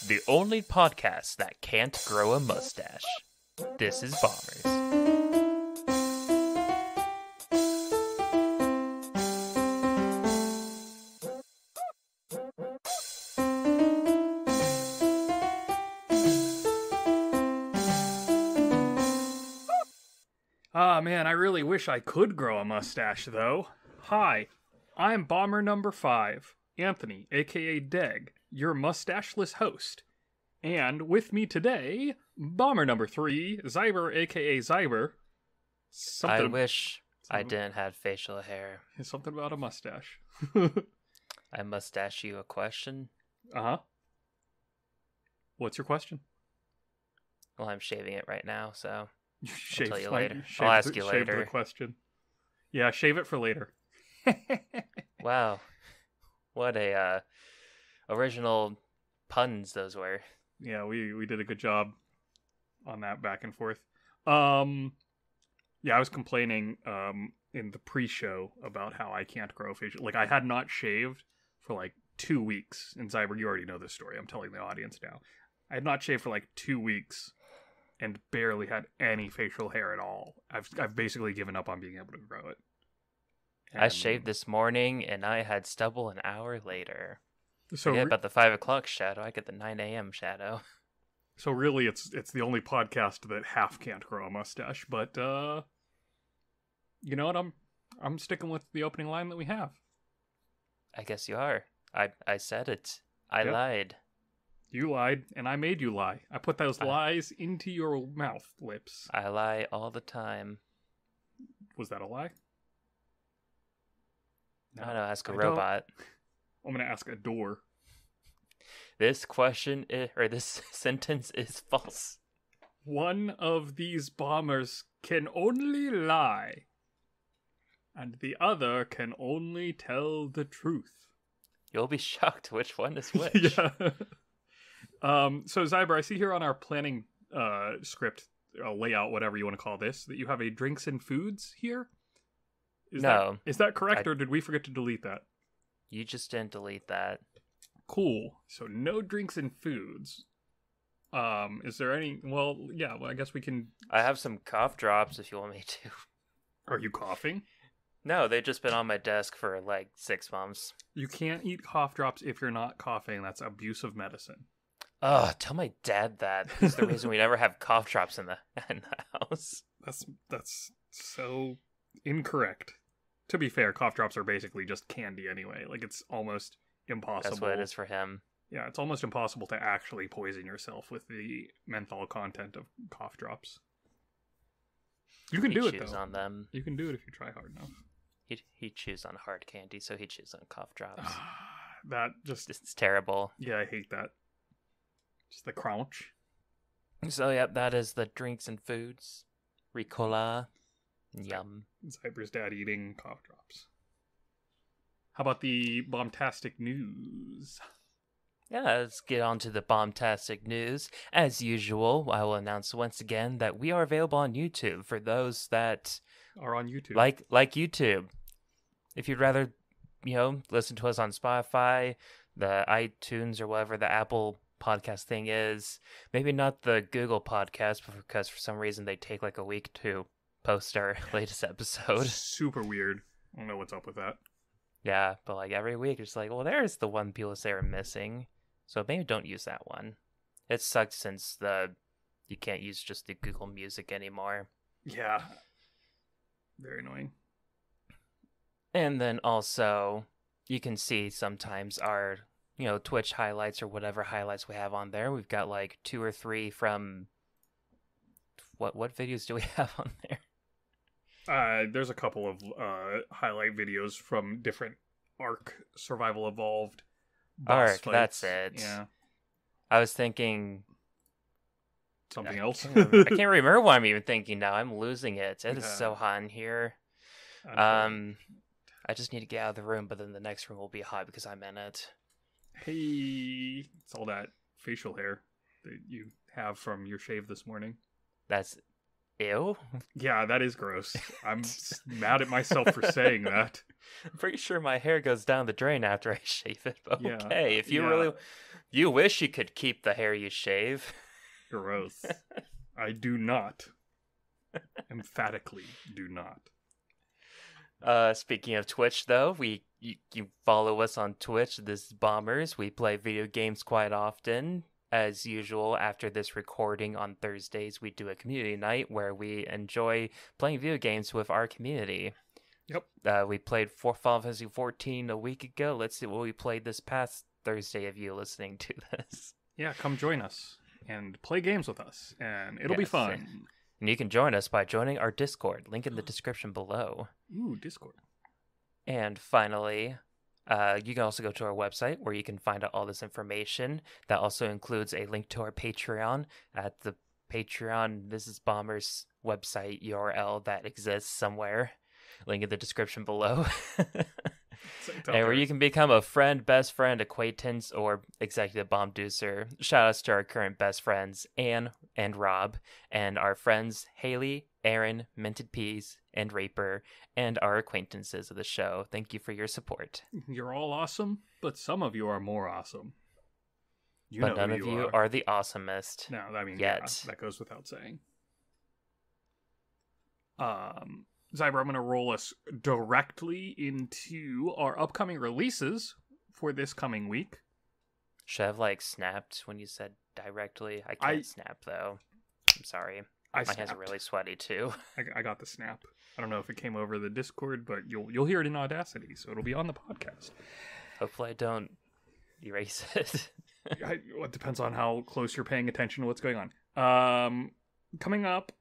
the only podcast that can't grow a mustache. This is Bombers. Ah, man, I really wish I could grow a mustache, though. Hi, I'm Bomber number 5, Anthony, aka Deg, your mustacheless host. And with me today, Bomber number 3, Xiaber, aka Xiaber. I wish I didn't have facial hair. Something about a mustache. I mustache you a question. Uh-huh. What's your question? Well, I'm shaving it right now, so Shave, I'll tell you later. Shave I'll ask you Shave later. the question. Yeah, shave it for later. Wow. What a original puns those were. Yeah, we did a good job on that back and forth. Yeah, I was complaining in the pre-show about how I can't grow facial. Like, I had not shaved for like 2 weeks. And Xiber, you already know this story. I'm telling the audience now. I had not shaved for like 2 weeks and barely had any facial hair at all. I've basically given up on being able to grow it. And I shaved this morning, and I had stubble an hour later. So Forget about the 5 o'clock shadow. I get the 9 a.m. shadow. So really, it's the only podcast that half can't grow a mustache. But you know what? I'm sticking with the opening line that we have. I guess you are. I said it. I lied. You lied, and I made you lie. I put those lies into your mouth, lips. I lie all the time. Was that a lie? No, ask a robot. I'm going to ask a door. This question, this sentence is false. One of these bombers can only lie, and the other can only tell the truth. You'll be shocked which one is which. Yeah. So Xiber, I see here on our planning script, layout, whatever you want to call this, that you have a drinks and foods here. Is that correct, or did we forget to delete that? You just didn't delete that. Cool. So no drinks and foods. Is there any? Well, yeah. Well, I guess we can. I have some cough drops if you want me to. Are you coughing? No, they've just been on my desk for like 6 months. You can't eat cough drops if you're not coughing. That's abuse of medicine. Oh, tell my dad that. It's the reason we never have cough drops in the house. That's so incorrect. To be fair, cough drops are basically just candy anyway. Like, it's almost impossible. That's what it is for him. Yeah, it's almost impossible to actually poison yourself with the menthol content of cough drops. You can do it, though. On them. You can do it if you try hard enough. He chews on hard candy, so he chews on cough drops. It's terrible. Yeah, I hate that. Just the crunch. So, yeah, that is the drinks and foods. Ricola. Yum. Xiber's dad eating cough drops. How about the bombastic news? Yeah, let's get on to the bombastic news. As usual, I will announce once again that we are available on YouTube for those that are on YouTube. Like YouTube. If you'd rather, listen to us on Spotify, the iTunes, or whatever the Apple podcast thing is, maybe not the Google podcast, because for some reason they take like a week to post our latest episode. Super weird. I don't know what's up with that. Yeah, but like every week it's like, well, there's the one people say are missing, so maybe don't use that one. It sucks since you can't use just the Google Music anymore. Yeah. Very annoying. And then also, you can see sometimes our, Twitch highlights or whatever highlights we have on there. We've got like 2 or 3 from what videos do we have on there? There's a couple of highlight videos from different Ark Survival Evolved boss Ark, fights. That's it. Yeah. I was thinking something else. I can't remember what I'm even thinking now. I'm losing it. It is so hot in here. I just need to get out of the room, but then the next room will be hot because I'm in it. Hey, it's all that facial hair that you have from your shave this morning. That's ew. Yeah, that is gross. I'm mad at myself for saying that. I'm pretty sure my hair goes down the drain after I shave it. But okay, if you really You wish you could keep the hair you shave. Gross. I do not. Emphatically do not. Speaking of Twitch, though, you follow us on Twitch. This is Bombers. We play video games quite often. As usual, after this recording on Thursdays, we do a community night where we enjoy playing video games with our community. Yep. We played Final Fantasy 14 a week ago. Let's see what we played this past Thursday of you listening to this. Yeah, come join us and play games with us, and it'll be fun. And you can join us by joining our Discord. Link in the description below. Ooh, Discord. And finally, you can also go to our website where you can find out all this information. That also includes a link to our Patreon at the Patreon This Is Bombers website URL that exists somewhere. Link in the description below. And where you can become a friend, best friend, acquaintance, or executive bomb deucer. Shout outs to our current best friends, Anne and Rob, and our friends Haley, Aaron, Minted Peas, and Raper, and our acquaintances of the show. Thank you for your support. You're all awesome, but some of you are more awesome. But none of you are the awesomest. No, I mean, yet. Yeah, that goes without saying. Xiber, I'm going to roll us directly into our upcoming releases for this coming week. Should I have, snapped when you said directly? I can't snap, though. I'm sorry. My hands are really sweaty, too. I got the snap. I don't know if it came over the Discord, but you'll hear it in Audacity, so it'll be on the podcast. Hopefully I don't erase it. It depends on how close you're paying attention to what's going on. Coming up,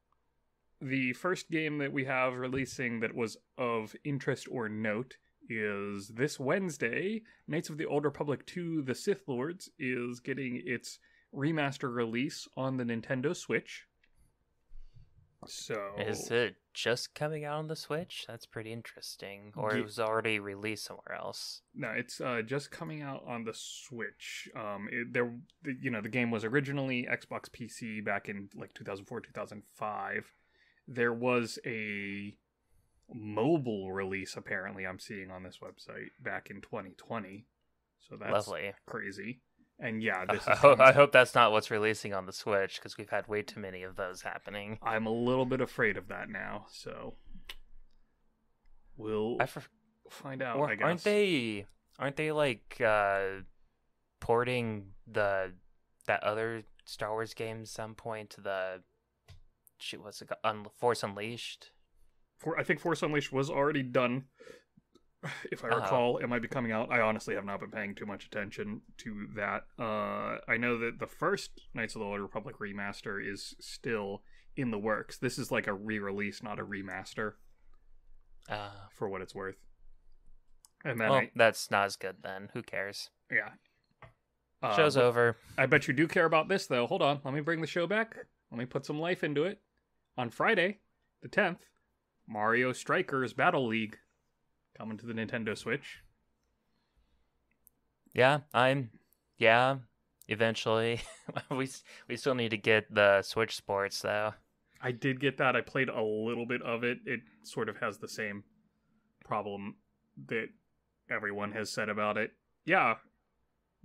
the first game that we have releasing that was of interest or note is this Wednesday. Knights of the Old Republic 2: The Sith Lords is getting its remaster release on the Nintendo Switch. So, is it just coming out on the Switch? That's pretty interesting. Or it was already released somewhere else? No, it's just coming out on the Switch. The game was originally Xbox PC back in 2004, 2005. There was a mobile release, apparently, I'm seeing on this website back in 2020. So that's lovely. Crazy. And yeah, this I hope that's not what's releasing on the Switch, because we've had way too many of those happening. I'm a little bit afraid of that now, so we'll find out. I guess. Aren't they porting that other Star Wars game at some point to the what's it called? Force Unleashed? I think Force Unleashed was already done. If I recall, it might be coming out. I honestly have not been paying too much attention to that. I know that the first Knights of the Old Republic remaster is still in the works. This is like a re-release, not a remaster. For what it's worth. And then that's not as good then. Who cares? Yeah. Show's over. I bet you do care about this, though. Hold on. Let me bring the show back. Let me put some life into it. On Friday, the 10th, Mario Striker's Battle League. Coming to the Nintendo Switch. Yeah, eventually. we still need to get the Switch Sports, though. I did get that. I played a little bit of it. It sort of has the same problem that everyone has said about it. Yeah,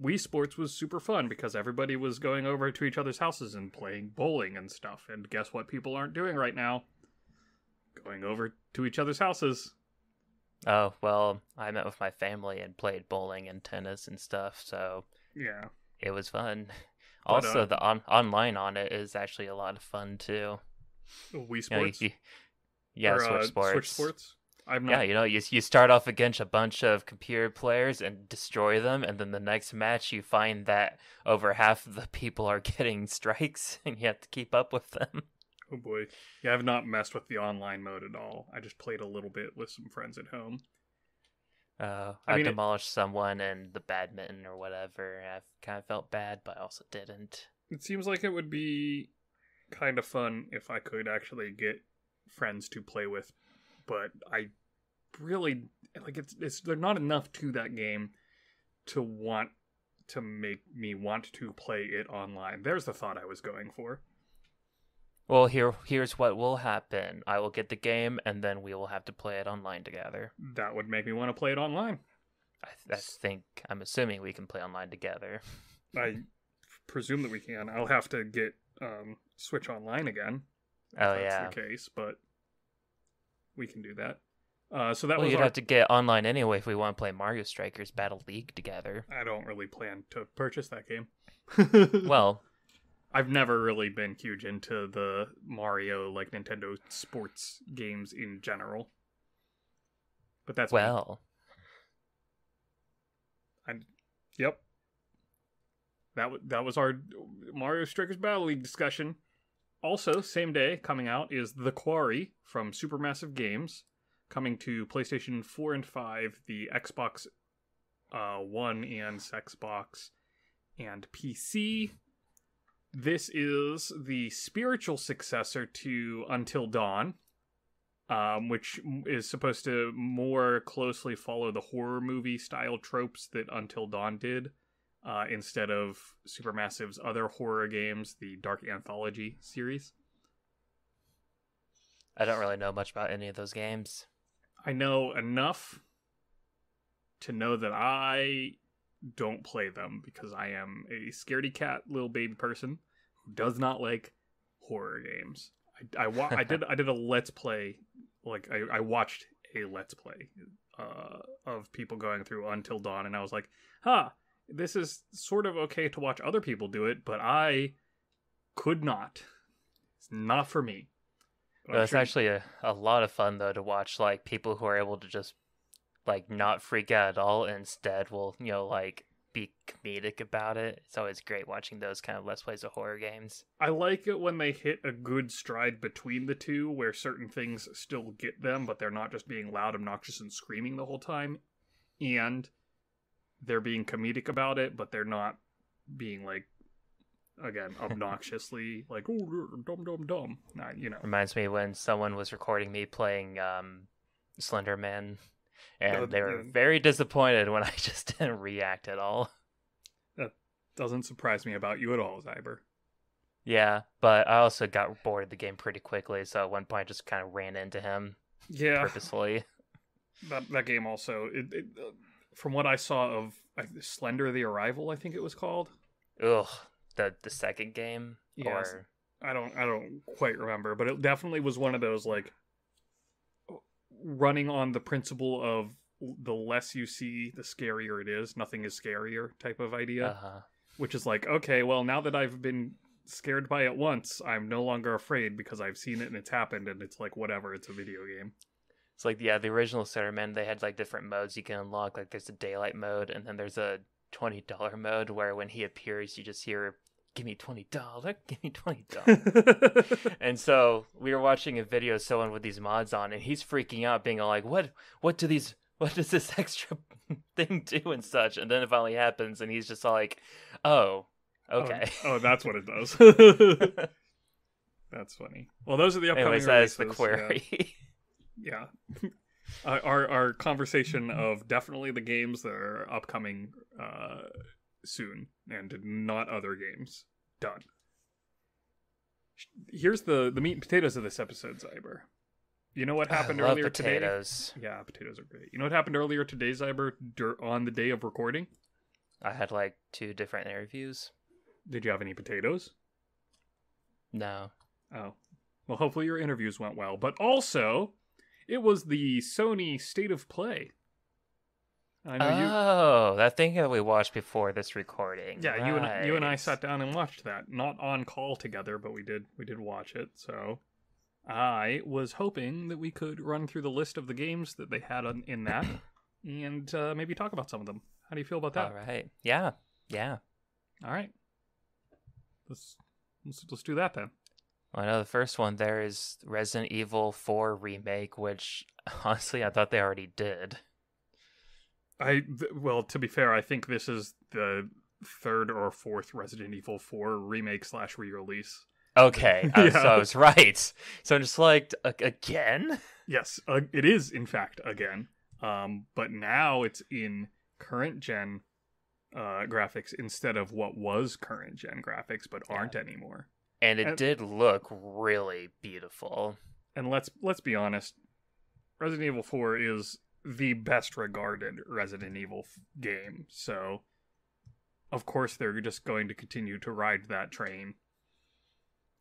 Wii Sports was super fun because everybody was going over to each other's houses and playing bowling and stuff. And guess what people aren't doing right now? Going over to each other's houses. Oh, well, I met with my family and played bowling and tennis and stuff, so yeah, it was fun. But, also, the online on it is actually a lot of fun, too. Wii Sports? Switch Sports. Switch Sports? I've not... Yeah, you start off against a bunch of computer players and destroy them, and then the next match you find that over half of the people are getting strikes, and you have to keep up with them. Oh boy. Yeah, I've not messed with the online mode at all. I just played a little bit with some friends at home. I demolished someone in the badminton or whatever. I kind of felt bad, but I also didn't. It seems like it would be kind of fun if I could actually get friends to play with, but I really it's there's not enough to that game to want to make me want to play it online. There's the thought I was going for. Well, here's what will happen. I will get the game, and then we will have to play it online together. That would make me want to play it online. I'm assuming we can play online together. I presume that we can. I'll have to get Switch Online again. Oh, If that's yeah. the case, but we can do that. So that Well, was you'd our... have to get online anyway if we want to play Mario Strikers Battle League together. I don't really plan to purchase that game. Well, I've never really been huge into the Mario, like, Nintendo sports games in general. But that's me. well. Yep. That was our Mario Strikers Battle League discussion. Also, same day coming out is The Quarry from Supermassive Games, coming to PlayStation 4 and 5, the Xbox One and Xbox and PC. This is the spiritual successor to Until Dawn, which is supposed to more closely follow the horror movie style tropes that Until Dawn did, instead of Supermassive's other horror games, the Dark Anthology series. I don't really know much about any of those games. I know enough to know that I don't play them because I am a scaredy cat little baby person who does not like horror games. I did a let's play, like I watched a let's play of people going through Until Dawn, and I was like, this is sort of okay to watch other people do it, but I could not. It's not for me. It's actually a lot of fun though to watch like people who are able to just like not freak out at all and instead will, like be comedic about it. It's always great watching those kind of let's plays of horror games. I like it when they hit a good stride between the two where certain things still get them, but they're not just being loud, obnoxious, and screaming the whole time. And they're being comedic about it, but they're not being like, again, obnoxiously like, oh, dumb. Nah, Reminds me when someone was recording me playing Slender Man, and they were very disappointed when I just didn't react at all. That doesn't surprise me about you at all, Xiber. Yeah, but I also got bored of the game pretty quickly, so at one point I just kind of ran into him purposefully. That game also, it from what I saw of Slender the Arrival, I think it was called. Ugh, the second game? Yes. Or... I don't quite remember, but it definitely was one of those, like, running on the principle of the less you see, the scarier it is. Nothing is scarier type of idea. Uh-huh. Which is like, okay, well, now that I've been scared by it once, I'm no longer afraid because I've seen it and it's happened, and it's like, whatever, it's a video game. It's like, the original Slender Man, they had like different modes you can unlock. Like there's a daylight mode, and then there's a $20 mode where when he appears, you just hear, "Give me $20, give me $20." And so we were watching a video of someone with these mods on, and he's freaking out, being all like, what does this extra thing do and such? And then it finally happens, and he's just all like, oh, okay. Oh, that's what it does. That's funny. Well, those are the upcoming Anyways, that is releases. the query. Yeah. Our conversation of definitely the games that are upcoming soon, and not other games. Done. Here's the meat and potatoes of this episode, Xiber. You know what happened earlier potatoes. today? Yeah, potatoes are great. You know what happened earlier today, Xiber, on the day of recording? I had like 2 different interviews. Did you have any potatoes? No. Oh. Well, hopefully your interviews went well. But also, it was the Sony State of Play. I know that thing that we watched before this recording. Yeah, right. you and I sat down and watched that. Not on call together, but we did watch it. So I was hoping that we could run through the list of the games that they had in that and maybe talk about some of them. How do you feel about that? All right. Yeah. All right. Let's do that then. Well, I know the first one there is Resident Evil 4 Remake, which honestly I thought they already did. Well, to be fair, I think this is the 3rd or 4th Resident Evil 4 remake / re-release. Okay, so I was right. So I'm just like, again? Yes, it is, in fact, again. But now it's in current-gen graphics instead of what was current-gen graphics, but aren't anymore. And it did look really beautiful. And let's be honest, Resident Evil 4 is the best regarded Resident Evil game. So of course they're just going to continue to ride that train.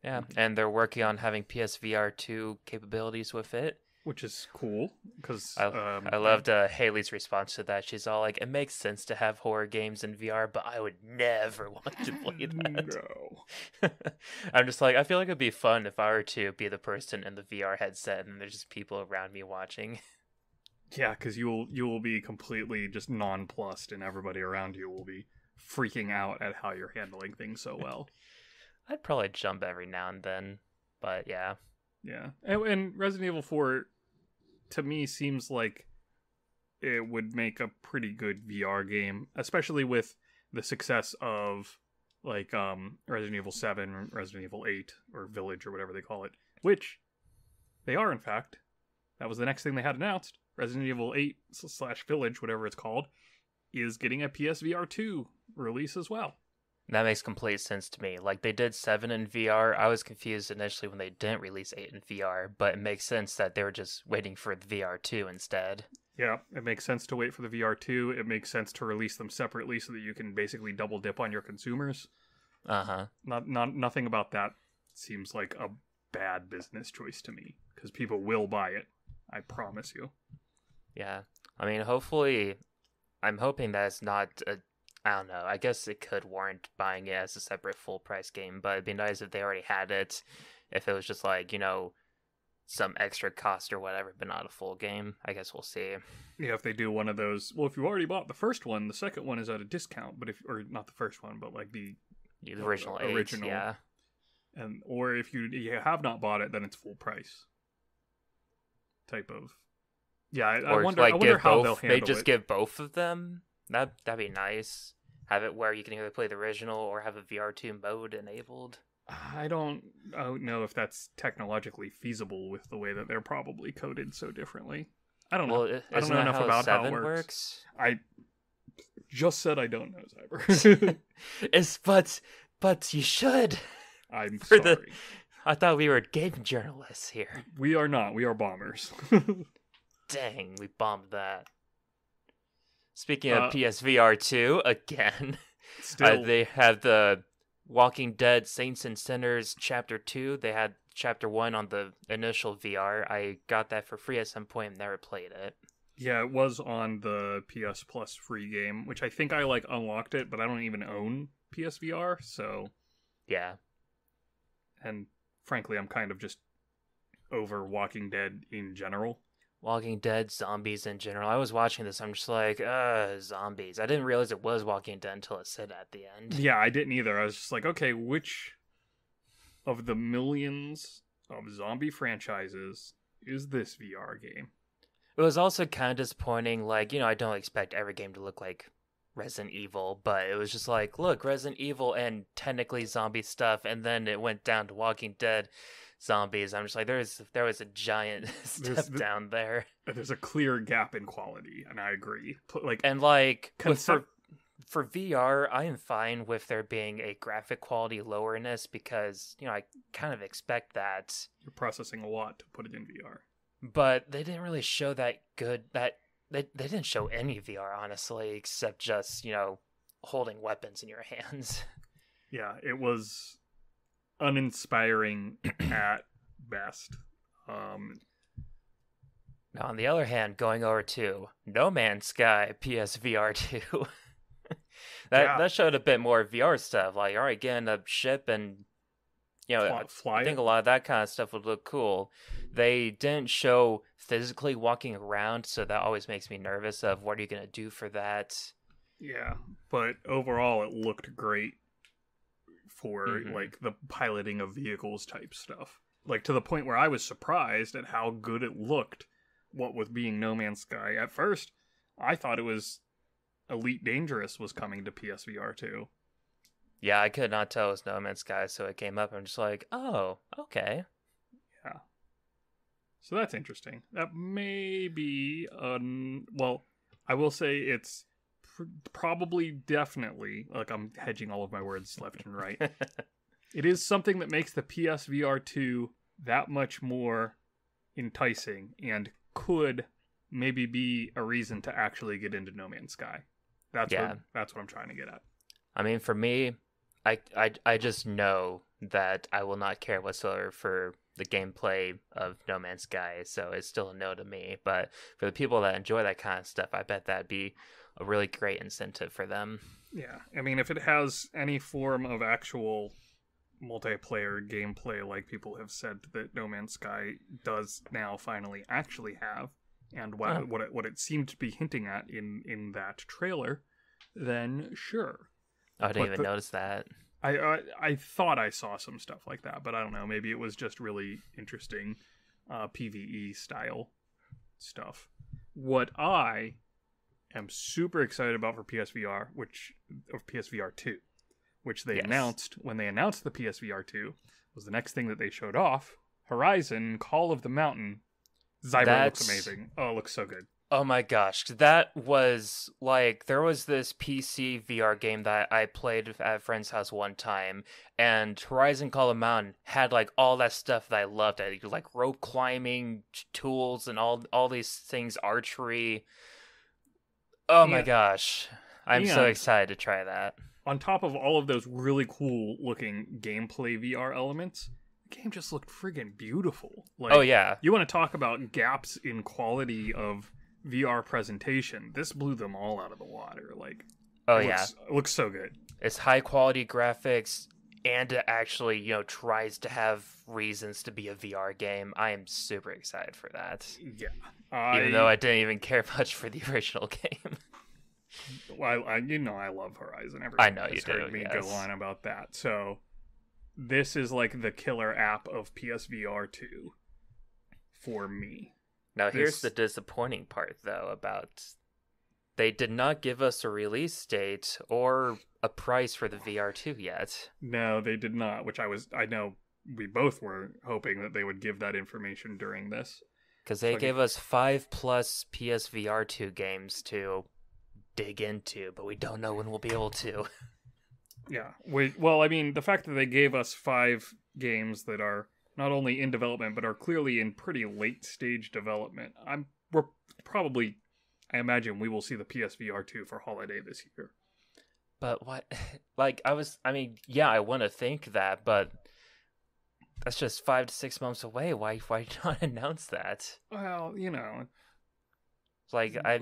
Yeah, and they're working on having PSVR 2 capabilities with it. Which is cool, because... I loved Haley's response to that. She's all like, it makes sense to have horror games in VR, but I would never want to play that. No. I'm just like, I feel like it'd be fun if I were to be the person in the VR headset and there's just people around me watching. Yeah, because you will be completely just nonplussed, and everybody around you will be freaking out at how you're handling things so well. I'd probably jump every now and then, but yeah. Yeah, and Resident Evil 4, to me, seems like it would make a pretty good VR game, especially with the success of, like, Resident Evil 7, Resident Evil 8, or Village, or whatever they call it, which they are, in fact. That was the next thing they had announced. Resident Evil 8/Village, whatever it's called, is getting a PSVR 2 release as well. That makes complete sense to me. Like, they did 7 in VR. I was confused initially when they didn't release 8 in VR, but it makes sense that they were just waiting for the VR 2 instead. Yeah, it makes sense to wait for the VR 2. It makes sense to release them separately so that you can basically double dip on your consumers. Uh-huh. Nothing about that seems like a bad business choice to me, because people will buy it. I promise you. Yeah. I mean, hopefully, I'm hoping that it's not I don't know. I guess it could warrant buying it as a separate full price game, but it'd be nice if they already had it. If it was just like, some extra cost or whatever, but not a full game. I guess we'll see. Yeah, if they do one of those. Well, if you already bought the first one, the second one is at a discount. But or not the first one, but like the original 8, yeah. Or if you have not bought it, then it's full price. Type of. Yeah, I wonder how they'll handle they just it. give both of them. That'd be nice. Have it where you can either play the original or have a VR2 mode enabled. I don't know if that's technologically feasible with the way that they're probably coded so differently. I don't know. Well, I don't know enough about how it works. I just said I don't know, Xiaber. but you should. I'm sorry. I thought we were game journalists here. We are not. We are bombers. Dang, we bombed that. Speaking of PSVR 2, again, they have the Walking Dead Saints and Sinners Chapter 2. They had Chapter 1 on the initial VR. I got that for free at some point and never played it. Yeah, it was on the PS Plus free game, which I think I unlocked it, but I don't even own PSVR, so... Yeah. And frankly, I'm kind of just over Walking Dead in general. Walking Dead, zombies in general. I was watching this, I'm just like, zombies. I didn't realize it was Walking Dead until it said at the end. Yeah, I didn't either. I was just like, okay, which of the millions of zombie franchises is this VR game? It was also kind of disappointing. Like, I don't expect every game to look like Resident Evil, but it was just like, look, Resident Evil and technically zombie stuff, and then it went down to Walking Dead zombies. I'm just like, there was a giant step down there. There's a clear gap in quality, and I agree. For VR, I am fine with there being a graphic quality lowerness because I kind of expect that. You're processing a lot to put it in VR, but they didn't really show that good. That they didn't show any VR honestly, except just holding weapons in your hands. Yeah, it was uninspiring at best. Now, on the other hand, going over to No Man's Sky PSVR 2, that showed a bit more VR stuff. Like, all right, getting a ship and I think a lot of that kind of stuff would look cool. They didn't show physically walking around, so that always makes me nervous of what are you going to do for that. Yeah, but overall it looked great for the piloting of vehicles type stuff. Like, to the point where I was surprised at how good it looked, what with being No Man's Sky. At first, I thought it was Elite Dangerous was coming to PSVR 2. Yeah, I could not tell it was No Man's Sky, so it came up and I'm just like, oh, okay. Yeah. So that's interesting. That may be, well, I will say it's probably definitely, I'm hedging all of my words left and right. It is something that makes the PSVR 2 that much more enticing and could maybe be a reason to actually get into No Man's Sky. That's what I'm trying to get at. I mean, for me, I just know that I will not care whatsoever for the gameplay of No Man's Sky, so it's still a no to me. But for the people that enjoy that kind of stuff, I bet that'd be a really great incentive for them. Yeah, I mean, if it has any form of actual multiplayer gameplay, like people have said that No Man's Sky does now finally actually have, and what it seemed to be hinting at in that trailer, then sure. I didn't even notice that. I thought I saw some stuff like that, but I don't know. Maybe it was just really interesting PvE style stuff. What I am super excited about for PSVR, or PSVR 2, which they announced when they announced the PSVR 2, was the next thing that they showed off. Horizon Call of the Mountain. Xiber looks amazing. Oh, it looks so good. Oh my gosh, that was like, there was this PC VR game that I played at a friend's house one time, and Horizon Call of the Mountain had like all that stuff that I loved. Like rope climbing tools and all these things, archery. Oh my gosh, I'm so excited to try that. On top of all of those really cool looking gameplay VR elements, the game just looked friggin' beautiful. Like, oh yeah, you want to talk about gaps in quality of VR presentation? This blew them all out of the water. Like, it looks so good. It's high quality graphics, and it actually, tries to have reasons to be a VR game. I am super excited for that. Yeah, even though I didn't even care much for the original game. Well, I love Horizon. Everyone I know you has do. heard me go on about that. So this is like the killer app of PSVR 2 for me. Now, here's the disappointing part, though, about they did not give us a release date or a price for the VR2 yet. No, they did not, which I know we both were hoping that they would give that information during this. Because they gave us 5+ PSVR2 games to dig into, but we don't know when we'll be able to. Yeah. Well, I mean, the fact that they gave us 5 games that are not only in development, but are clearly in pretty late stage development. I imagine we will see the PSVR 2 for holiday this year. But what, I want to think that, but that's just 5 to 6 months away. Why not announce that? Well, I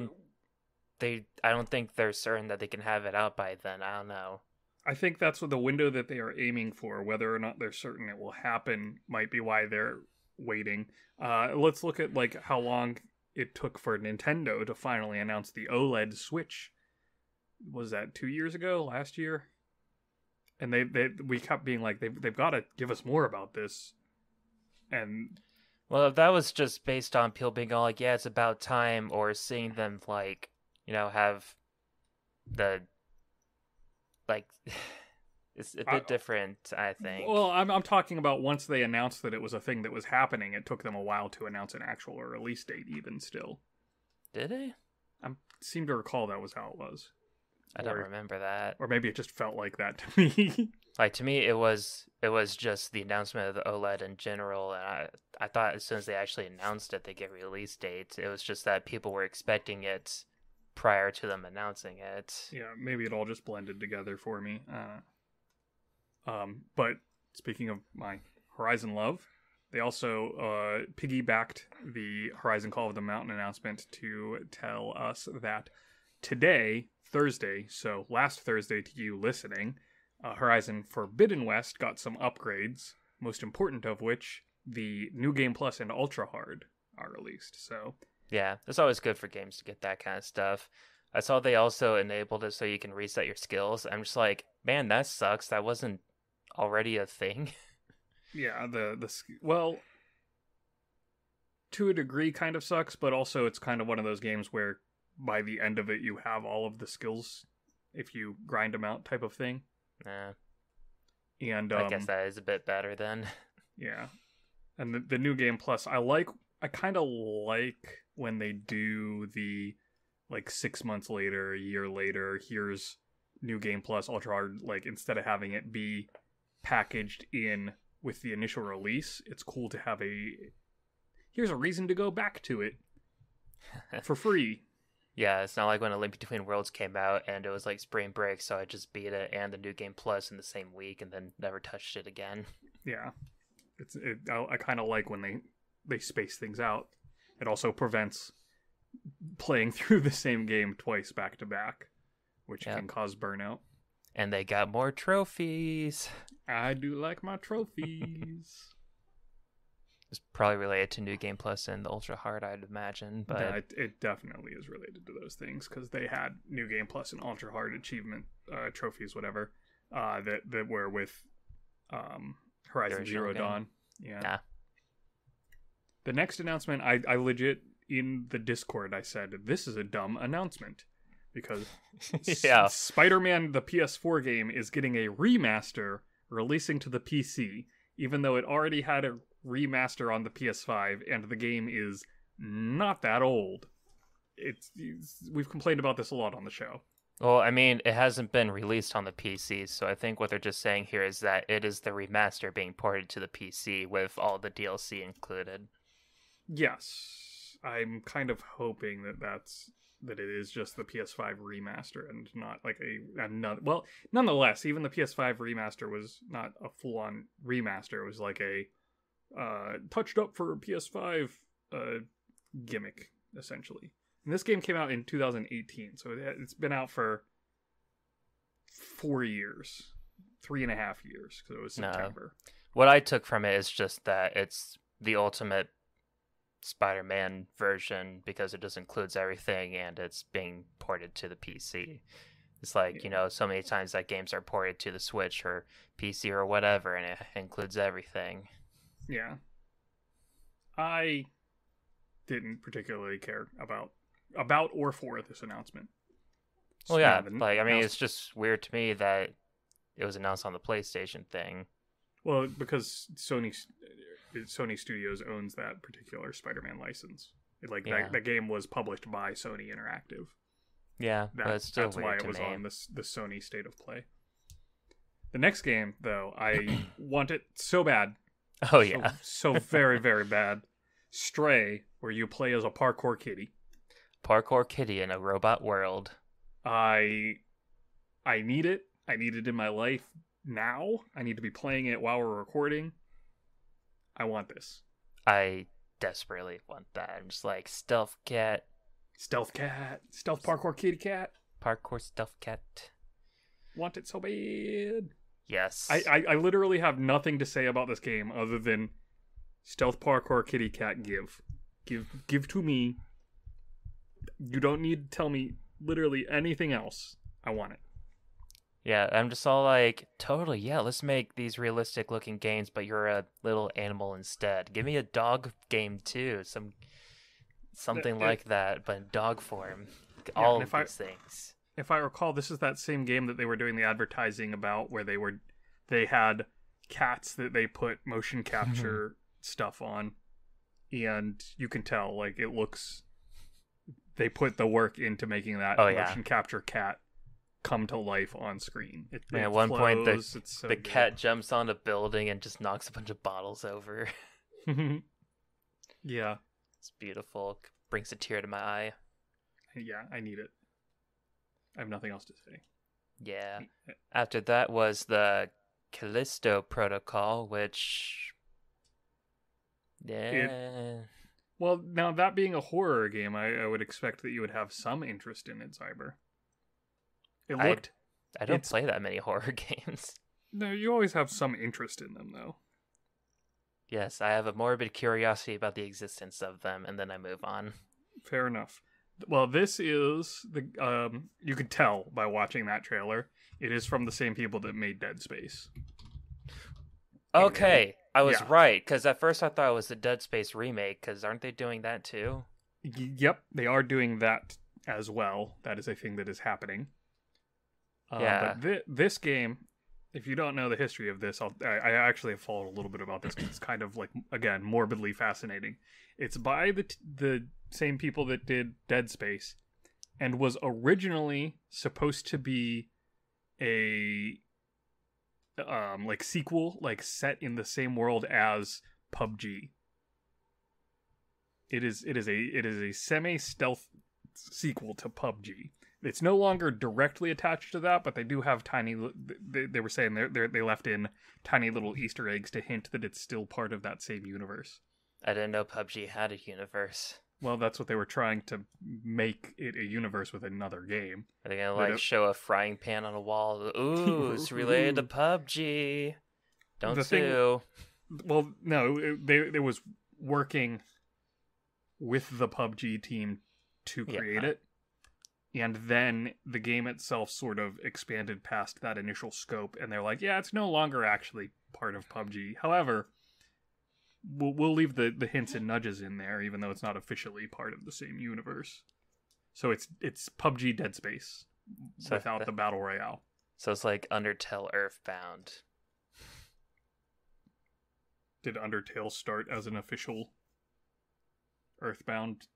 don't think they're certain that they can have it out by then. I don't know. I think that's what the window that they are aiming for. Whether or not they're certain it will happen might be why they're waiting. Let's look at how long it took for Nintendo to finally announce the OLED Switch. Was that 2 years ago? Last year? And we kept being like, they've got to give us more about this. And well, that was just based on people being all like, yeah, it's about time, or seeing them have the it's a bit different, I think. Well, I'm talking about once they announced that it was a thing that was happening, it took them a while to announce an actual release date, even still. Did they? I seem to recall that was how it was. I don't remember that. Or maybe it just felt like that to me. To me, it was just the announcement of the OLED in general, and I thought as soon as they actually announced it, they get release dates. It was just that people were expecting it prior to them announcing it. Yeah, maybe it all just blended together for me. But speaking of my Horizon love, they also piggybacked the Horizon Call of the Mountain announcement to tell us that today, Thursday, so last Thursday to you listening, Horizon Forbidden West got some upgrades, most important of which the New Game Plus and Ultra Hard are released. So yeah, it's always good for games to get that kind of stuff. I saw they also enabled it so you can reset your skills. I'm just like, man, that sucks. That wasn't already a thing. Yeah, well, to a degree kind of sucks, but also it's kind of one of those games where by the end of it you have all of the skills if you grind them out type of thing. Nah. And I guess that is a bit better then. Yeah. And the New Game Plus, I kind of like when they do the 6 months later, a year later, here's New Game Plus Ultra Hard, instead of having it be packaged in with the initial release, it's cool to have here's a reason to go back to it for free. Yeah, it's not like when A Link Between Worlds came out and it was like spring break, so I just beat it and the New Game Plus in the same week and then never touched it again. Yeah, I kind of like when they space things out. It also prevents playing through the same game twice back to back, which can cause burnout. And they got more trophies. I do like my trophies. It's probably related to New Game Plus and the Ultra Hard, I'd imagine. But yeah, it definitely is related to those things because they had New Game Plus and Ultra Hard achievement trophies, whatever, that were with Horizon Zero Dawn. Yeah. Nah. The next announcement, I legit in the Discord I said this is a dumb announcement because Spider-Man the PS4 game is getting a remaster releasing to the PC, even though it already had a remaster on the PS5 and the game is not that old. We've complained about this a lot on the show. Well, I mean, it hasn't been released on the PC, so I think what they're just saying here is that it is the remaster being ported to the PC with all the DLC included. Yes, I'm kind of hoping that it is just the PS5 remaster and not like another. Well, nonetheless, even the PS5 remaster was not a full-on remaster. It was like a touched up for PS5 gimmick, essentially. And this game came out in 2018, so it's been out for 4 years, 3.5 years, because it was September. No. What I took from it is just that it's the ultimate Spider-Man version because it just includes everything and it's being ported to the PC. It's like, so many times that games are ported to the Switch or PC or whatever, and it includes everything. Yeah. I didn't particularly care about or for this announcement. Well, yeah, like, I mean, it's just weird to me that it was announced on the PlayStation thing. Well, because Sony Studios owns that particular Spider-Man license. That game was published by Sony Interactive. Yeah, but it's still that's weird why it to was me. on the Sony State of Play. The next game, though, I want it so bad. Oh, yeah. So very, very bad. Stray, where you play as a parkour kitty. Parkour kitty in a robot world. I need it. I need it in my life now. I need to be playing it while we're recording. I want this. I desperately want that. I'm just like, stealth cat. Stealth cat. Stealth parkour kitty cat. Parkour stealth cat. Want it so bad. Yes. I literally have nothing to say about this game other than stealth parkour kitty cat give to me. You don't need to tell me literally anything else. I want it. Yeah, I'm just all like, totally, yeah, let's make these realistic looking games, but you're a little animal instead. Give me a dog game too. Something like that, but in dog form. All of these things. If I recall, this is that same game that they were doing the advertising about, where they had cats that they put motion capture stuff on, and you can tell, like, it looks. They put the work into making that motion capture cat come to life on screen. At one point, the cat jumps on a building and just knocks a bunch of bottles over. Yeah, it's beautiful. Brings a tear to my eye. Yeah, I need it. I have nothing else to say. Yeah. After that was the Callisto Protocol, which... Yeah. Well, now that being a horror game, I would expect that you would have some interest in it, Xiaber. I don't play that many horror games. No, you always have some interest in them, though. Yes, I have a morbid curiosity about the existence of them, and then I move on. Fair enough. Well, this is you could tell by watching that trailer, it is from the same people that made Dead Space. Okay, I was right, because at first I thought it was the Dead Space remake, because aren't they doing that too? Yep, they are doing that as well. That is a thing that is happening. But this game, if you don't know the history of this, I actually have followed a little bit about this because it's kind of like, again, morbidly fascinating. It's by the same people that did Dead Space, and was originally supposed to be a like sequel, like set in the same world as PUBG. It is a semi-stealth sequel to PUBG. It's no longer directly attached to that, but they do have tiny. They were saying they left in tiny little Easter eggs to hint that it's still part of that same universe. I didn't know PUBG had a universe. Well, that's what they were trying to make it a universe with another game. Are they gonna show a frying pan on a wall? Ooh, it's related to PUBG. Don't sue. Well, no, it was working with the PUBG team to create it. And then the game itself sort of expanded past that initial scope, and they're like, yeah, it's no longer actually part of PUBG. However, we'll leave the hints and nudges in there, even though it's not officially part of the same universe. So it's PUBG Dead Space without the Battle Royale. So it's like Undertale Earthbound. Did Undertale start as an official Earthbound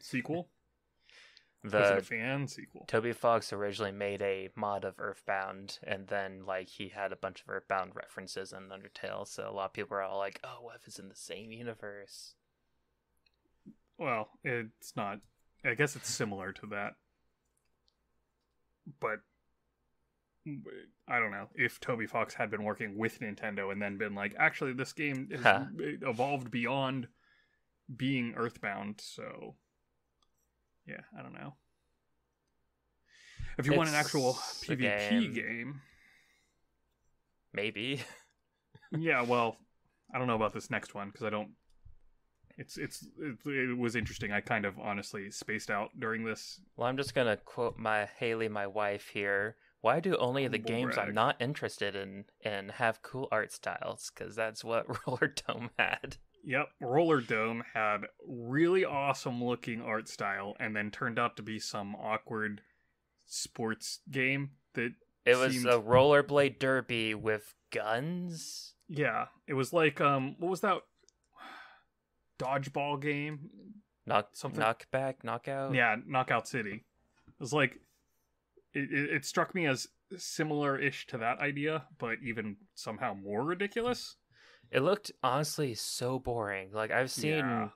sequel? Was it a fan sequel? Toby Fox originally made a mod of Earthbound, and then he had a bunch of Earthbound references in Undertale, so a lot of people are all like, oh, what if it's in the same universe? Well, it's not. I guess it's similar to that. But I don't know. If Toby Fox had been working with Nintendo and then been like, actually, this game has evolved beyond being Earthbound, so... Yeah, I don't know. If you want an actual PvP game... Maybe. Yeah, well, I don't know about this next one, because I don't... It was interesting. I kind of honestly spaced out during this. Well, I'm just going to quote Haley, my wife here. Why do only the games I'm not interested in have cool art styles? Because that's what Roller Dome had. Yep, Roller Dome had really awesome looking art style, and then turned out to be some awkward sports game that was a rollerblade derby with guns. Yeah, it was like what was that dodgeball game? Knockback, knockout. Yeah, Knockout City. It was like it struck me as similar-ish to that idea, but even somehow more ridiculous. It looked honestly so boring. I've seen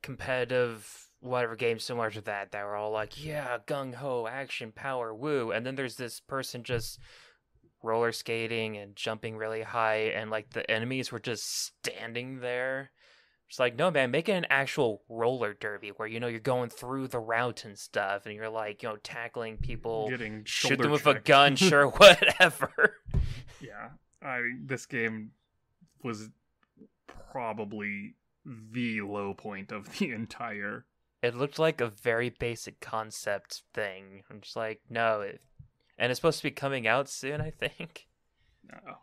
competitive whatever games similar to that were all like, yeah, gung-ho, action, power, woo. And then there's this person just roller skating and jumping really high, and the enemies were just standing there. It's like, no, man, make it an actual roller derby where, you're going through the route and stuff, and you're tackling people, shoot them with a gun, sure, whatever. Yeah, this game was probably the low point of the entire... It looked like a very basic concept thing. I'm just like, no. And it's supposed to be coming out soon, I think. No.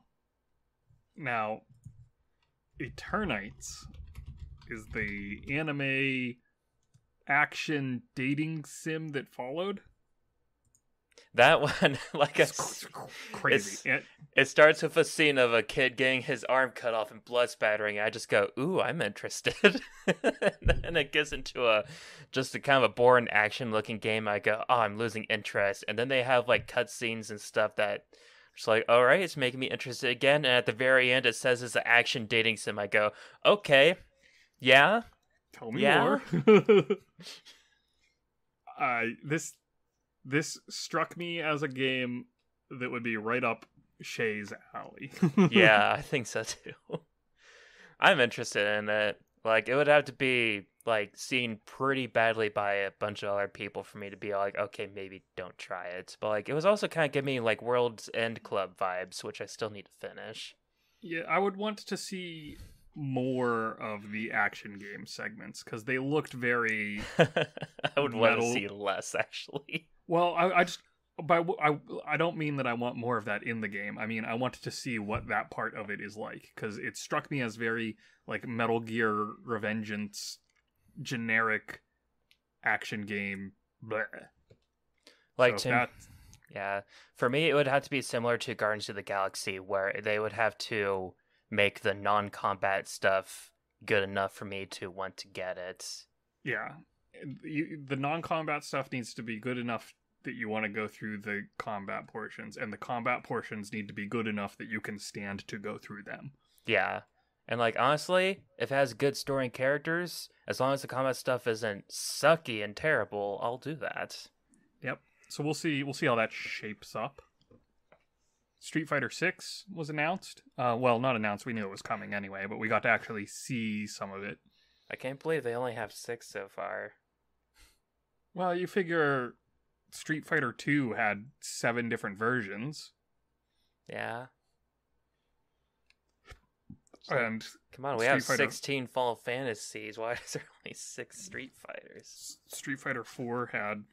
Now, Eternites is the anime action dating sim that followed. That one, it's crazy. It starts with a scene of a kid getting his arm cut off and blood spattering. I just go, ooh, I'm interested. And then it gets into just a kind of a boring action-looking game. I go, oh, I'm losing interest. And then they have cutscenes and stuff that just all right, it's making me interested again. And at the very end, it says it's an action dating sim. I go, okay, yeah. Tell me more. This struck me as a game that would be right up Shay's alley. Yeah, I think so too. I'm interested in it. It would have to be seen pretty badly by a bunch of other people for me to be like, okay, maybe don't try it. But it was also kind of giving me World's End Club vibes, which I still need to finish. Yeah, I would want to see more of the action game segments because they looked very... I would want to see less, actually. Well, I don't mean that I want more of that in the game. I mean, I wanted to see what that part of it is like, because it struck me as very Metal Gear Revengeance generic action game. Bleh. Yeah, for me, it would have to be similar to Guardians of the Galaxy, where they would have to make the non-combat stuff good enough for me to want to get it. Yeah. The non-combat stuff needs to be good enough that you want to go through the combat portions, and the combat portions need to be good enough that you can stand to go through them. Yeah. And like honestly, if it has good story and characters, as long as the combat stuff isn't sucky and terrible, I'll do that. Yep. So we'll see. We'll see how that shapes up. Street Fighter 6 was announced. Well, not announced. We knew it was coming anyway, but we got to actually see some of it. I can't believe they only have 6 so far. Well, you figure Street Fighter 2 had 7 different versions. Yeah. And come on, we have 16 Final Fantasies. Why is there only 6 Street Fighters? Street Fighter 4 had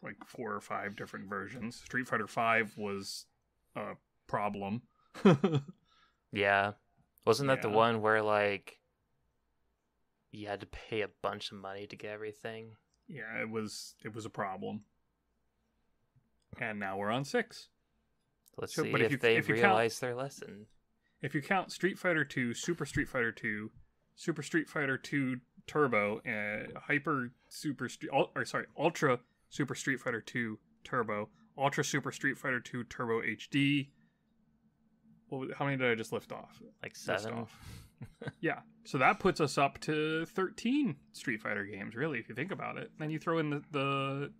like 4 or 5 different versions. Street Fighter 5 was a problem. Yeah. Wasn't that the one where like you had to pay a bunch of money to get everything? Yeah, it was a problem. And now we're on 6. Let's see if they realize their lesson. If you count Street Fighter 2, Super Street Fighter 2, Super Street Fighter 2 Turbo, Ultra Super Street Fighter 2 Turbo, Ultra Super Street Fighter 2 Turbo HD. How many did I just lift off? Like 7. Yeah, so that puts us up to 13 Street Fighter games, really, if you think about it. Then you throw in the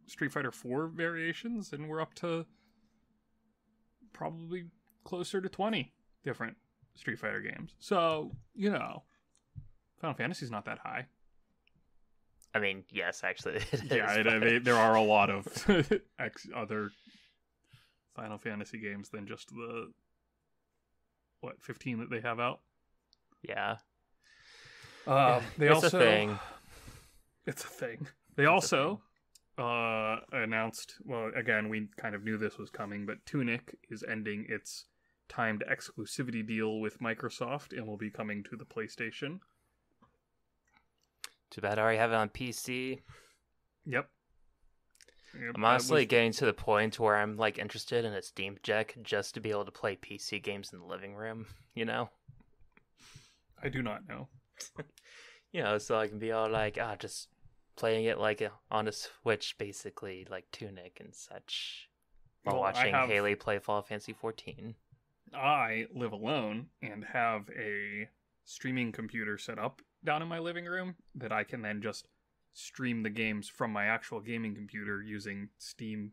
Street Fighter 4 variations, and we're up to probably closer to 20 different Street Fighter games. So, Final Fantasy's not that high. I mean, yes, actually it is. Yeah, there are a lot of other Final Fantasy games than just the 15 that they have out. Yeah. It's a thing. It's a thing. They also announced, well, again, we kind of knew this was coming, but Tunic is ending its timed exclusivity deal with Microsoft and will be coming to the PlayStation. Too bad I already have it on PC. Yep. I'm honestly getting to the point where I'm like interested in a Steam Deck just to be able to play PC games in the living room, I do not know. So I can be all like, just playing it like on a Switch, basically, like Tunic and such, while watching Haley play Final Fantasy 14. I live alone and have a streaming computer set up down in my living room that I can then just stream the games from my actual gaming computer using Steam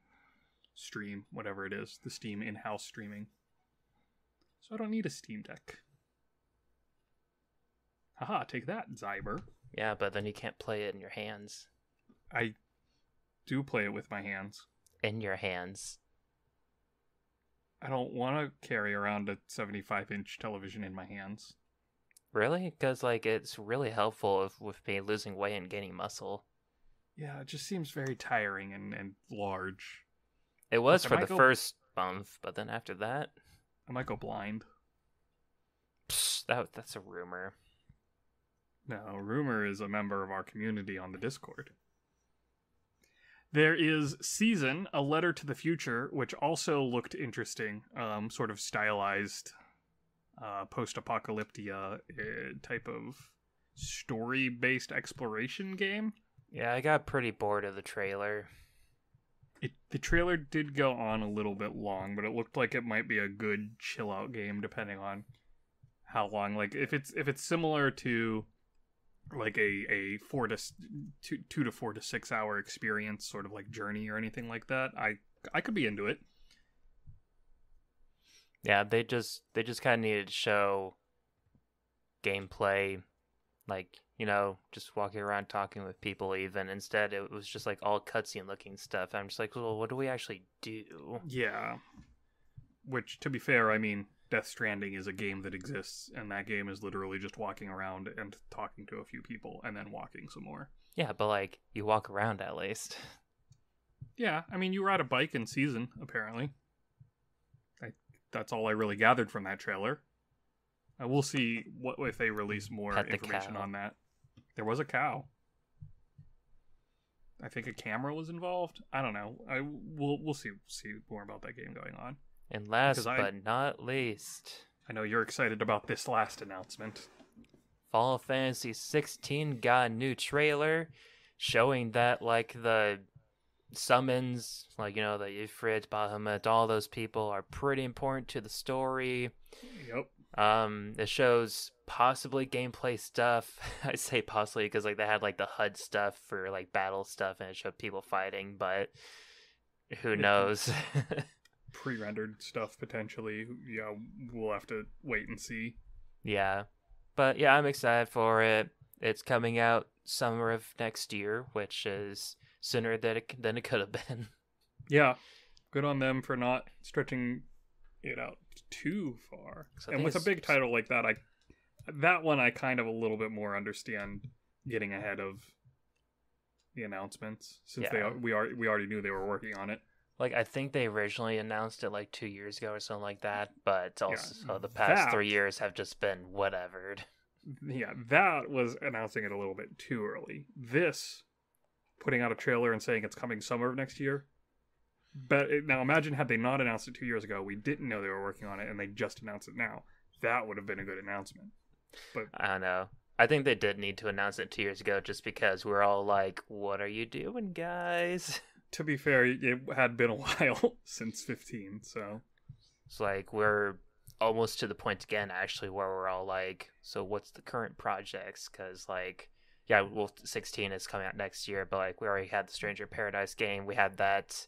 Stream, whatever it is, the Steam in-house streaming. So I don't need a Steam Deck. Haha, take that, Xiaber. Yeah, but then you can't play it in your hands. I do play it with my hands. In your hands. I don't want to carry around a 75-inch television in my hands. Really? Because, it's really helpful with me losing weight and gaining muscle. Yeah, it just seems very tiring and large. It was for the first month, but then after that... I might go blind. Psst, that's a rumor. No, Rumor is a member of our community on the Discord. There is Season, A Letter to the Future, which also looked interesting. Sort of stylized post-apocalyptia type of story-based exploration game. Yeah, I got pretty bored of the trailer. The trailer did go on a little bit long, but it looked like it might be a good chill-out game depending on how long. Like, if it's similar to like a 2 to 4 to 6 hour experience, sort of like Journey or anything like that, I could be into it. Yeah, they just kind of needed to show gameplay, like, just walking around talking with people. Even instead, it was just like all cutscene looking stuff. I'm just like, well, what do we actually do? Yeah, which, to be fair, I mean, Death Stranding is a game that exists, and that game is literally just walking around and talking to a few people, and then walking some more. Yeah, but, you walk around at least. Yeah, I mean, you ride a bike in Season, apparently. That's all I really gathered from that trailer. We'll see if they release more information on that. There was a cow. I think a camera was involved. I don't know. We'll see more about that game going on. And last but not least, I know you're excited about this last announcement. Final Fantasy 16 got a new trailer showing that, the summons, the Ifrit, Bahamut, all those people are pretty important to the story. Yep. It shows possibly gameplay stuff. I say possibly because like they had like the HUD stuff for like battle stuff, and it showed people fighting, but who knows? Pre-rendered stuff potentially. Yeah, we'll have to wait and see. Yeah, but yeah, I'm excited for it. It's coming out summer of next year, which is sooner than it could have been. Yeah, good on them for not stretching it out too far. And with a big title like that, that one I kind of a little bit more understand getting ahead of the announcements, since we already knew they were working on it. Like, I think they originally announced it like 2 years ago or something like that, but also the past 3 years have just been whatevered. Yeah, that was announcing it a little bit too early. This, putting out a trailer and saying it's coming summer of next year. But now imagine had they not announced it 2 years ago, we didn't know they were working on it, and they just announced it now. That would have been a good announcement. But I don't know. I think they did need to announce it 2 years ago just because we're all like, what are you doing, guys? To be fair, it had been a while since 15, so... It's like, we're almost to the point again, actually, where we're all like, so what's the current projects? Because, like, yeah, well, 16 is coming out next year, but, like, we already had the Stranger Paradise game. We had that...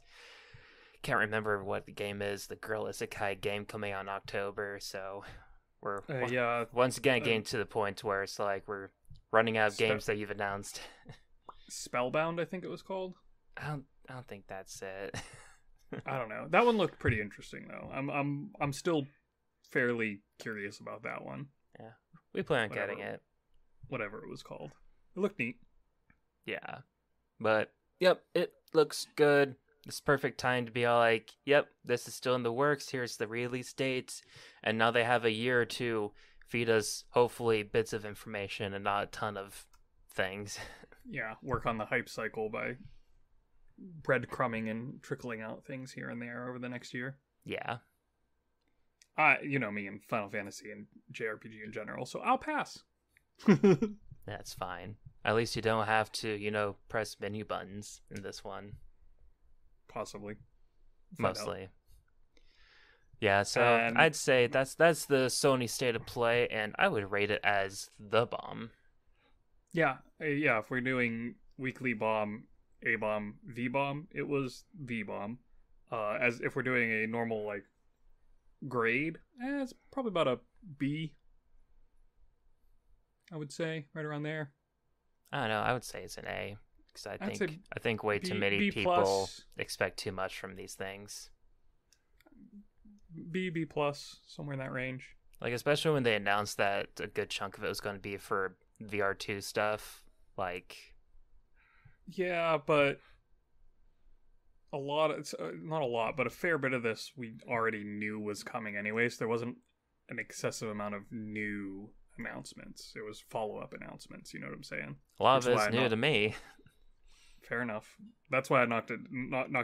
Can't remember what the game is, the Girl Isekai game coming out in October, so we're once again getting to the point where it's like we're running out of games that you've announced. Spellbound, I think it was called. I don't think that's it. I don't know. That one looked pretty interesting though. I'm still fairly curious about that one. Yeah, we plan on getting it. Whatever it was called, it looked neat. Yeah, but yep, it looks good. It's perfect time to be all like, yep, this is still in the works. Here's the release date. And now they have a year to feed us, hopefully, bits of information and not a ton of things. Yeah, work on the hype cycle by breadcrumbing and trickling out things here and there over the next year. Yeah. You know me and Final Fantasy and JRPG in general, so I'll pass. That's fine. At least you don't have to, press menu buttons in this one. Possibly. Mostly. Yeah, so I'd say that's the Sony State of Play, and I would rate it as the bomb. Yeah, if we're doing weekly bomb, A bomb, V bomb, it was the bomb. As if we're doing a normal like grade, it's probably about a B. I would say right around there. I don't know. I would say it's an A. Because I think way too many people expect too much from these things. B plus, somewhere in that range. Like, especially when they announced that a good chunk of it was going to be for VR2 stuff. Like, yeah, but not a lot, but a fair bit of this we already knew was coming anyway, so there wasn't an excessive amount of new announcements. It was follow-up announcements, you know what I'm saying? A lot of it's new to me. Fair enough. That's why I knocked it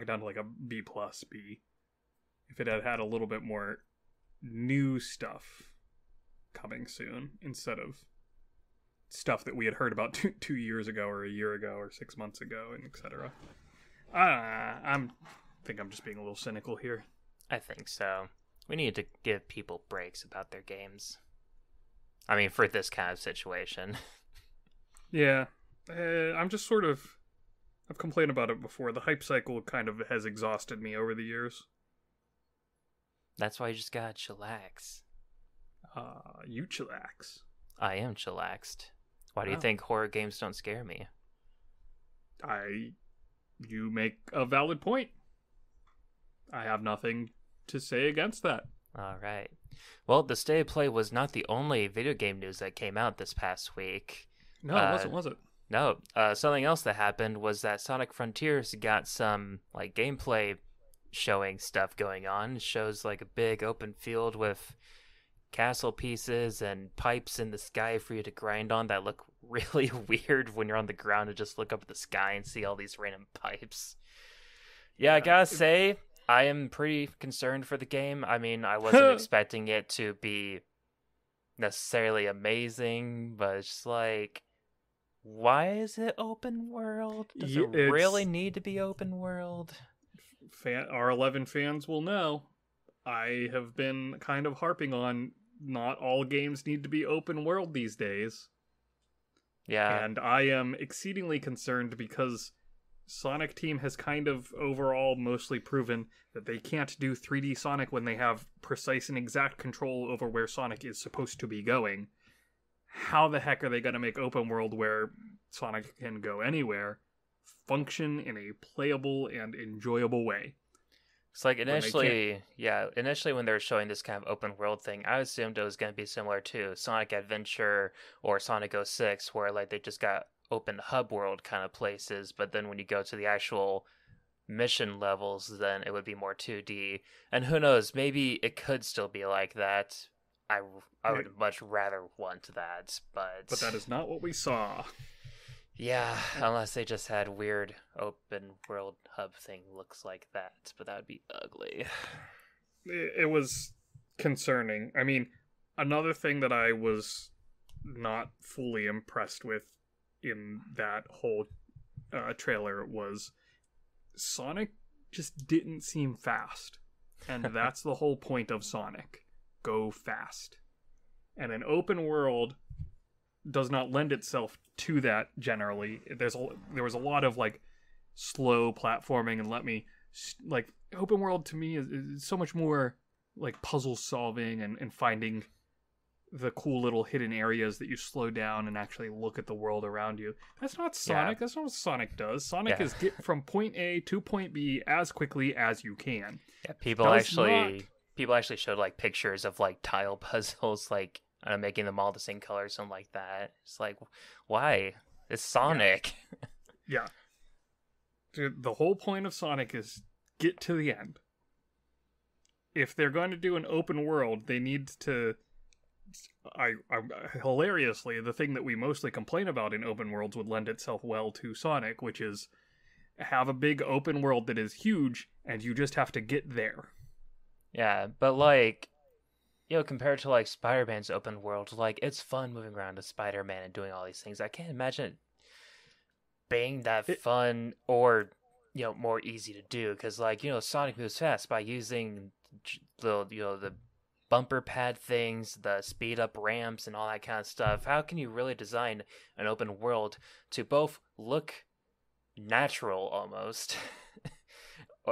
down to like a B plus B. If it had a little bit more new stuff coming soon instead of stuff that we had heard about 2 years ago or a year ago or 6 months ago, and etc. I think I'm just being a little cynical here. I think so. We need to give people breaks about their games. I mean, for this kind of situation. Yeah. I'm just sort of... I've complained about it before. The hype cycle kind of has exhausted me over the years. That's why you just gotta chillax. You chillax. I am chillaxed. Why do you think horror games don't scare me? You make a valid point. I have nothing to say against that. All right. Well, the State of Play was not the only video game news that came out this past week. No, it wasn't, was it? No, something else that happened was that Sonic Frontiers got some like gameplay showing stuff going on. It shows like a big open field with castle pieces and pipes in the sky for you to grind on that look really weird when you're on the ground and just look up at the sky and see all these random pipes. Yeah, I gotta say, I am pretty concerned for the game. I mean, I wasn't expecting it to be necessarily amazing, but it's just like, why is it open world? Does it really need to be open world? R11 fans will know. I have been kind of harping on not all games need to be open world these days. Yeah. And I am exceedingly concerned because Sonic Team has kind of overall mostly proven that they can't do 3D Sonic when they have precise and exact control over where Sonic is supposed to be going. How the heck are they going to make open world where Sonic can go anywhere function in a playable and enjoyable way? It's like initially when they were showing this kind of open world thing, I assumed it was going to be similar to Sonic Adventure or Sonic 06, where like they just got open hub world kind of places, but then when you go to the actual mission levels, then it would be more 2D. And who knows, maybe it could still be like that. I would much rather want that, but that is not what we saw. Yeah, unless they just had weird open world hub thing looks like that, but that would be ugly. It was concerning. I mean, another thing that I was not fully impressed with in that whole trailer was Sonic just didn't seem fast. And that's the whole point of Sonic. Go fast. And an open world does not lend itself to that generally. There was a lot of like slow platforming and open world to me is so much more like puzzle solving and finding the cool little hidden areas that you slow down and actually look at the world around you. That's not Sonic. Yeah. That's not what Sonic does. Sonic is get from point A to point B as quickly as you can. Yeah, people actually showed like pictures of like tile puzzles, like making them all the same color, something like that. It's like, why? It's Sonic. Yeah. Dude, the whole point of Sonic is get to the end. If they're going to do an open world, they need to. Hilariously, the thing that we mostly complain about in open worlds would lend itself well to Sonic, which is have a big open world that is huge, and you just have to get there. Yeah, but like, you know, compared to like Spider-Man's open world, like it's fun moving around as Spider-Man and doing all these things. I can't imagine it being that fun or, you know, more easy to do, because like, you know, Sonic moves fast by using the bumper pad things, the speed up ramps and all that kind of stuff. How can you really design an open world to both look natural almost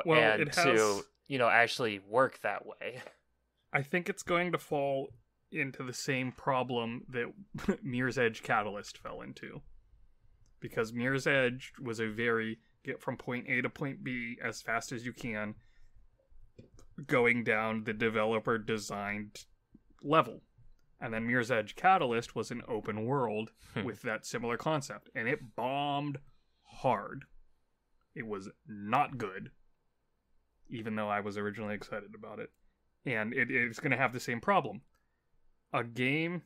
and to, you know, actually work that way? I think it's going to fall into the same problem that Mirror's Edge Catalyst fell into. Because Mirror's Edge was a very get from point A to point B as fast as you can, going down the developer designed level. And then Mirror's Edge Catalyst was an open world with that similar concept. And it bombed hard. It was not good, even though I was originally excited about it. And it's going to have the same problem. A game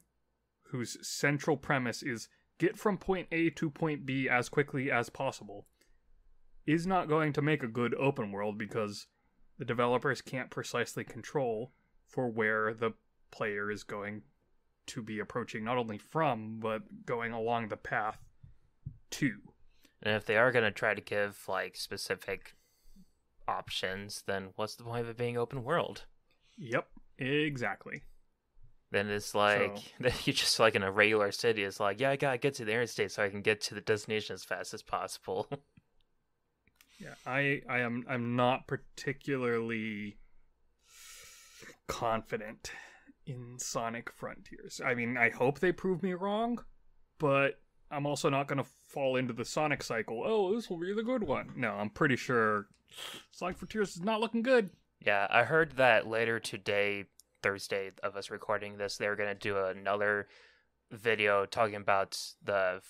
whose central premise is get from point A to point B as quickly as possible is not going to make a good open world, because the developers can't precisely control for where the player is going to be approaching, not only from, but going along the path to. And if they are going to try to give like specific options, then what's the point of it being open world? Yep, exactly. Then it's like, you just like in a regular city, it's like, yeah, I gotta get to the interstate so I can get to the destination as fast as possible. Yeah, I'm not particularly confident in Sonic Frontiers. I mean, I hope they prove me wrong, but I'm also not going to fall into the Sonic cycle. Oh, this will be the good one. No, I'm pretty sure Sonic Frontiers is not looking good. Yeah, I heard that later today, Thursday of us recording this, they're going to do another video talking about the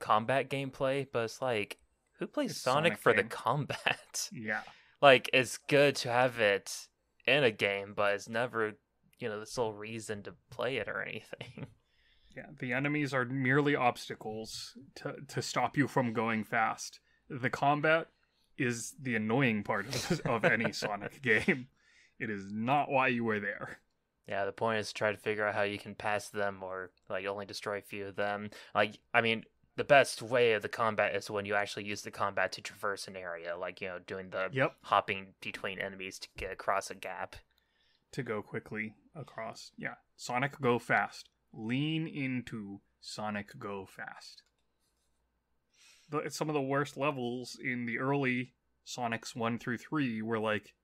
combat gameplay, but it's like, who plays Sonic for the combat? Yeah. Like, it's good to have it in a game, but it's never, you know, the sole reason to play it or anything. Yeah, the enemies are merely obstacles to stop you from going fast. The combat is the annoying part of any Sonic game. It is not why you were there. Yeah, the point is to try to figure out how you can pass them or, like, only destroy a few of them. Like, I mean, the best way of the combat is when you actually use the combat to traverse an area, like, you know, doing the hopping between enemies to get across a gap. To go quickly. across. Yeah, Sonic Go Fast. Lean into Sonic Go Fast. Some of the worst levels in the early Sonics 1 through 3 were like,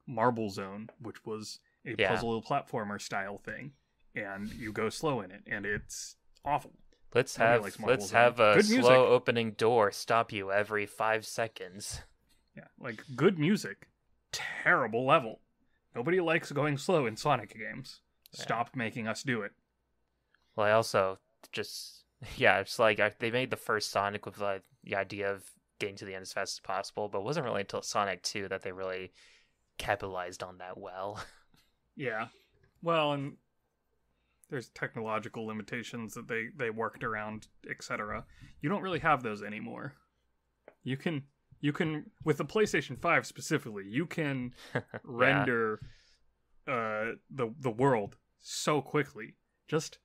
Marble Zone, which was a puzzle platformer style thing, and you go slow in it, and it's awful. Let's have a good slow music. opening door stop you every 5 seconds. Yeah, like good music, terrible level. Nobody likes going slow in Sonic games. Stop making us do it. Well, I also just it's like they made the first Sonic with like the idea of getting to the end as fast as possible, but it wasn't really until Sonic 2 that they really capitalized on that well. Yeah. Well, and there's technological limitations that they worked around, etc. You don't really have those anymore. You can with the PlayStation 5 specifically, you can render the world so quickly. Just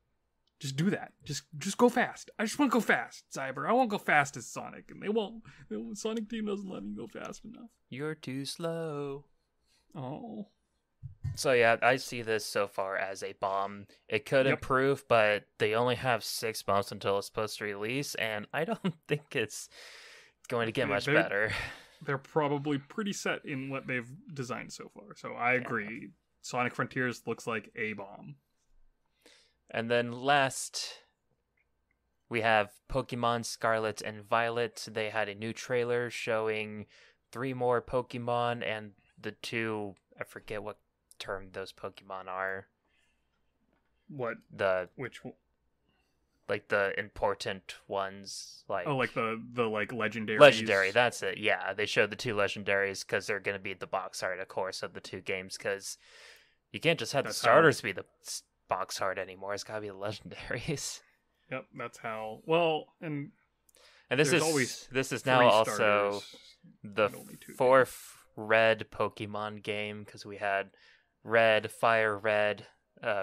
do that. Just go fast. I just want to go fast, Xiaber. I won't go fast as Sonic, and they won't. The Sonic team doesn't let me go fast enough. You're too slow. Oh. So yeah, I see this so far as a bomb. It could improve, but they only have 6 months until it's supposed to release, and I don't think it's going to get much better. They're probably pretty set in what they've designed so far. So I agree. Sonic Frontiers looks like a bomb. And then last, we have Pokemon Scarlet and Violet. They had a new trailer showing 3 more Pokemon and the 2, I forget what term those Pokemon are. Which one? Like the important ones, like the like legendaries. Legendary, that's it. Yeah, they showed the 2 legendaries because they're going to be the box art, of course, of the 2 games. Because you can't just have the starters be the box art anymore. It's got to be the legendaries. Yep, that's how. Well, and this is now also the 4th Red Pokemon game, because we had Red, Fire Red,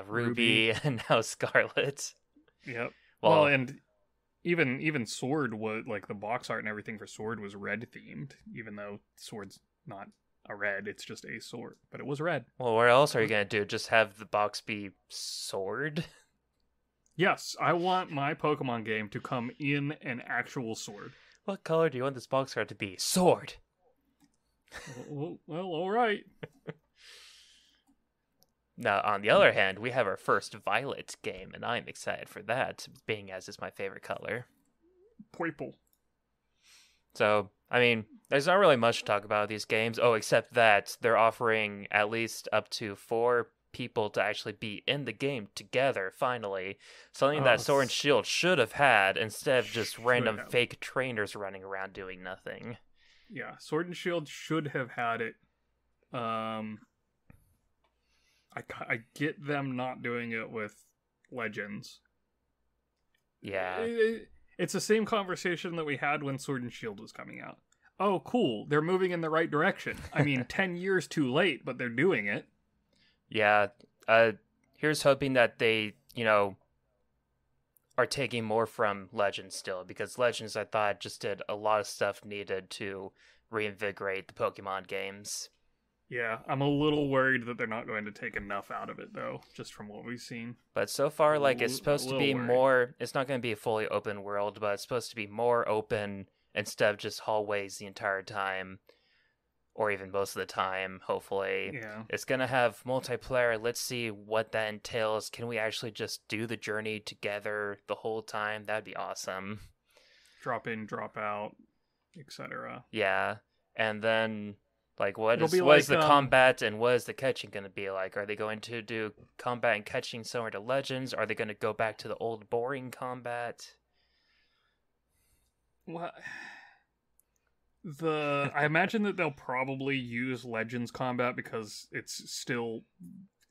Ruby, and now Scarlet. Yep. Well, and even Sword was like the box art and everything for Sword was red themed, even though Sword's not a red, it's just a sword, but it was red. Well, what else are you gonna do? Just have the box be Sword? Yes, I want my Pokemon game to come in an actual sword. What color do you want this box art to be? Sword. Well, all right. Now, on the other hand, we have our first Violet game, and I'm excited for that, being as it's my favorite color. Purple. So, I mean, there's not really much to talk about these games. Oh, except that they're offering at least up to 4 people to actually be in the game together, finally. Something that Sword and Shield should have had, instead of just random fake trainers running around doing nothing. Yeah, Sword and Shield should have had it. I get them not doing it with Legends. Yeah. It's the same conversation that we had when Sword and Shield was coming out. Oh, cool. They're moving in the right direction. I mean, 10 years too late, but they're doing it. Yeah. Here's hoping that they, are taking more from Legends still, because Legends, I thought, just did a lot of stuff needed to reinvigorate the Pokemon games. Yeah, I'm a little worried that they're not going to take enough out of it, though, just from what we've seen. But so far, it's supposed to be more... It's not going to be a fully open world, but it's supposed to be more open instead of just hallways the entire time. Or even most of the time, hopefully. Yeah. It's going to have multiplayer. Let's see what that entails. Can we actually just do the journey together the whole time? That'd be awesome. Drop in, drop out, etc. Yeah. And then... what is the combat and what is the catching going to be like? Are they going to do combat and catching similar to Legends? Are they going to go back to the old boring combat? Well, I imagine that they'll probably use Legends combat because it's still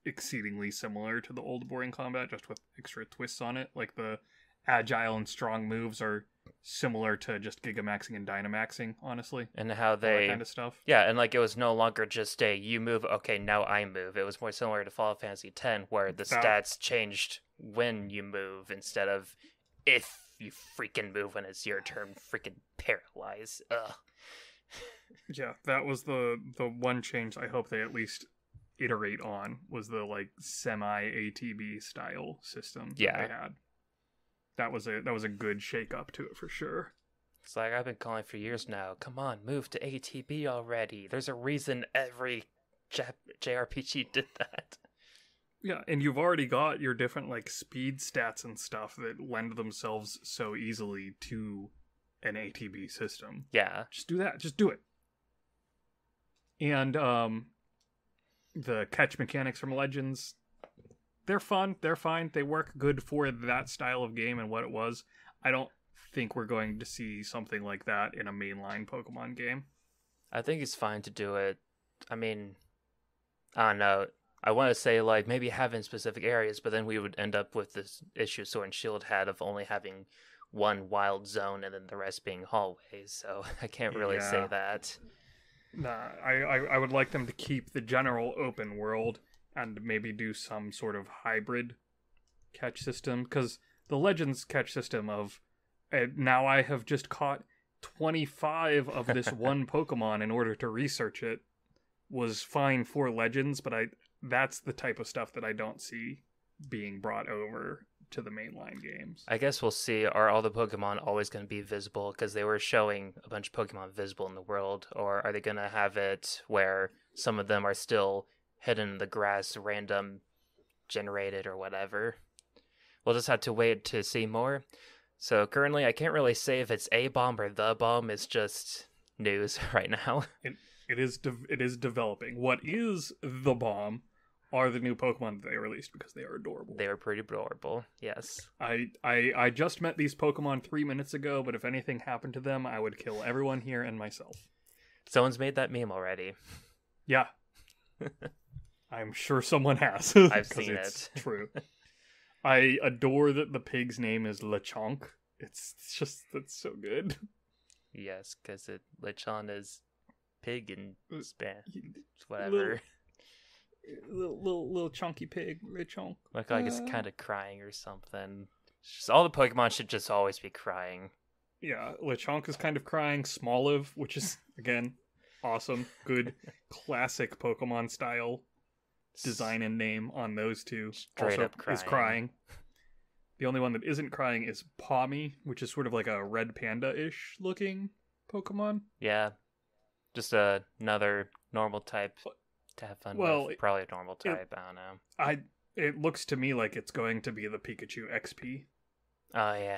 exceedingly similar to the old boring combat, just with extra twists on it. Like the agile and strong moves are similar to just Gigamaxing and Dynamaxing, honestly. And how they... that kind of stuff. Yeah, and it was no longer just a, you move, okay, now I move. It was more similar to Final Fantasy X, where the stats changed when you move, instead of if you freaking move when it's your turn, freaking paralyze. Ugh. Yeah, that was the one change I hope they at least iterate on was the like semi ATB style system that Yeah. they had. That was a good shake up to it for sure. It's like, I've been calling for years now. Come on, move to ATB already. There's a reason every JRPG did that. Yeah, and you've already got your different like speed stats and stuff that lend themselves so easily to an ATB system. Yeah. Just do that. Just do it. And the catch mechanics from Legends, they're fun. They're fine. They work good for that style of game and what it was. I don't think we're going to see something like that in a mainline Pokemon game. I think it's fine to do it. I mean, I don't know. I want to say, like, maybe have in specific areas, but then we would end up with this issue Sword and Shield had of only having one wild zone and then the rest being hallways, so I can't really say that. Nah, I would like them to keep the general open world and maybe do some sort of hybrid catch system, because the Legends catch system of now I have just caught 25 of this one Pokemon in order to research it was fine for Legends, but that's the type of stuff that I don't see being brought over to the mainline games. I guess we'll see. Are all the Pokemon always going to be visible? Because they were showing a bunch of Pokemon visible in the world. Or are they going to have it where some of them are still hidden in the grass, random generated or whatever? We'll just have to wait to see more. So currently, I can't really say if it's a bomb or the bomb. It's just news right now. It is developing. What is the bomb are the new Pokemon that they released, because they are adorable. They were pretty adorable, yes. I just met these Pokemon 3 minutes ago, but if anything happened to them, I would kill everyone here and myself. Someone's made that meme already. Yeah. I'm sure someone has. I've seen it's it. True. I adore that the pig's name is Lechonk. It's just, that's so good. Yes, because Lechon is pig in Spanish. Whatever. Little chunky pig, Lechonk. Look like it's kind of crying or something. Just, all the Pokemon should just always be crying. Yeah, Lechonk is kind of crying. Smoliv, which is, again, awesome. Good, classic Pokemon style design and name on those two. Straight also up crying. is crying. The only one that isn't crying is Pawmi, which is sort of like a red panda-ish looking Pokemon. Yeah. Just another normal type to have fun with. Probably a normal type, I don't know. It looks to me like it's going to be the Pikachu XP. Oh, yeah.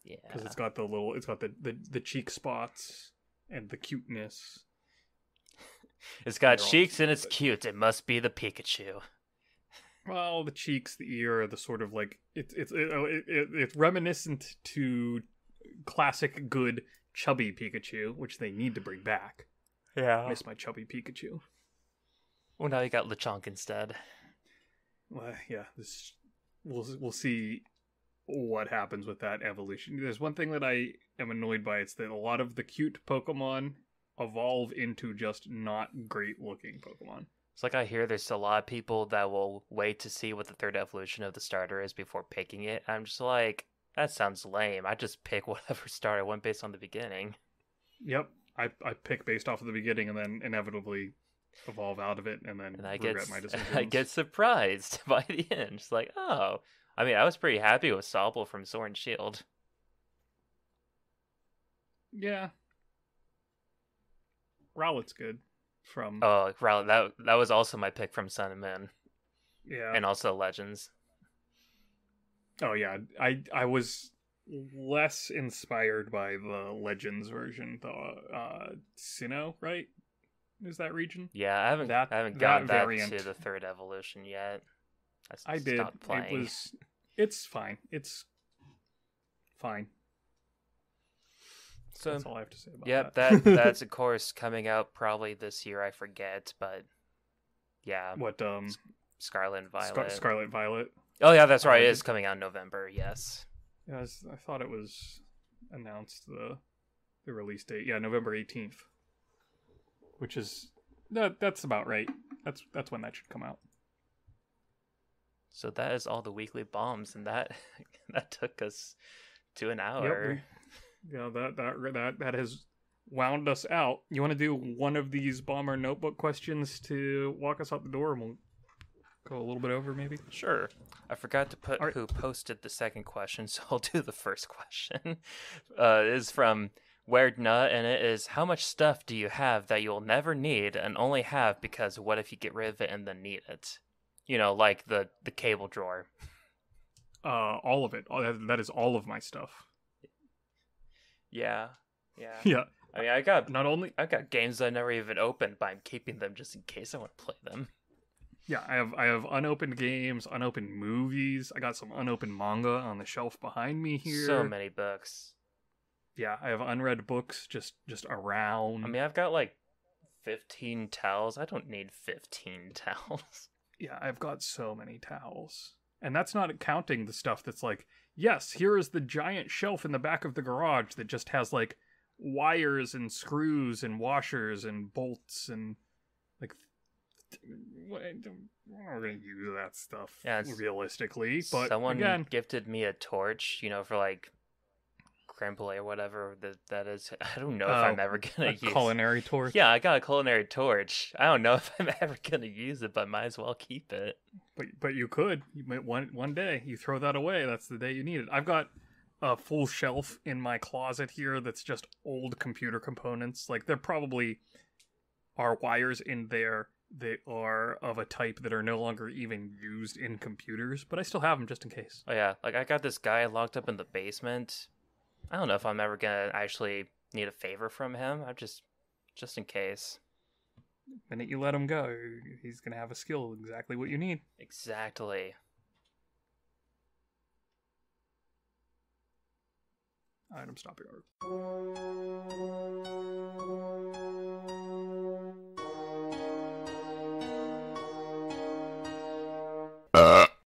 Yeah. Because it's got the cheek spots and the cuteness. It's got cheeks and it's cute. It must be the Pikachu. Well, the cheeks, the ear, the sort of like it's reminiscent to classic good chubby Pikachu, which they need to bring back. Yeah, I miss my chubby Pikachu. Well, now you got Lechonk instead. Well, yeah, we'll see what happens with that evolution. There's one thing that I am annoyed by. It's that a lot of the cute Pokemon evolve into just not great looking Pokemon. It's like I hear there's a lot of people that will wait to see what the third evolution of the starter is before picking it. I'm just like, that sounds lame. I just pick whatever starter I want based on the beginning. Yep. I pick based off of the beginning and then inevitably evolve out of it and then regret my decisions. I get surprised by the end. It's like, oh. I mean, I was pretty happy with Sobble from Sword and Shield. Yeah. Rowlet's good. Rowlet, that was also my pick from Sun and Moon. Yeah. And also Legends. Oh yeah, I was less inspired by the Legends version, the Sinnoh, right? Is that region? Yeah, I haven't gotten that to the third evolution yet. I did. Playing. It's fine. It's fine. So that's all I have to say about that. That's of course coming out probably this year. I forget, but yeah. What Scarlet and Violet. Scarlet Violet. Oh yeah, that's right. It is coming out in November. Yes. Yeah, I thought it was announced the release date. Yeah, November 18th. Which is that's about right. That's when that should come out. So that is all the weekly bombs, and that took us to an hour. Yep, that has wound us out. You want to do one of these bomber notebook questions to walk us out the door, and we'll go a little bit over, maybe? Sure. I forgot to put All right. who posted the second question, so I'll do the first question. It is from Weird Nut, and it is, how much stuff do you have that you'll never need and only have because what if you get rid of it and then need it? You know, like the cable drawer. All of it. That is all of my stuff. Yeah. Yeah. I mean, I've got games that I never even opened, but I'm keeping them just in case I want to play them. Yeah, I have unopened games, unopened movies. I got some unopened manga on the shelf behind me here. So many books. Yeah, I have unread books just around. I mean, I've got like 15 towels. I don't need 15 towels. Yeah, I've got so many towels. And that's not counting the stuff that's like, yes, here is the giant shelf in the back of the garage that just has like wires and screws and washers and bolts and like we're gonna use that stuff realistically. But someone again, gifted me a torch, you know, for like creme brulee or whatever that is. I don't know if I'm ever gonna use culinary torch. Yeah, I got a culinary torch. I don't know if I'm ever gonna use it, but might as well keep it. But you could. You might one day you throw that away. That's the day you need it. I've got a full shelf in my closet here that's just old computer components. Like there probably are wires in there that are of a type that are no longer even used in computers, but I still have them just in case. Oh yeah, like I got this guy locked up in the basement. I don't know if I'm ever gonna actually need a favor from him. I'm just in case. The minute you let him go, he's gonna have a skill exactly what you need. Exactly. Item stop your art.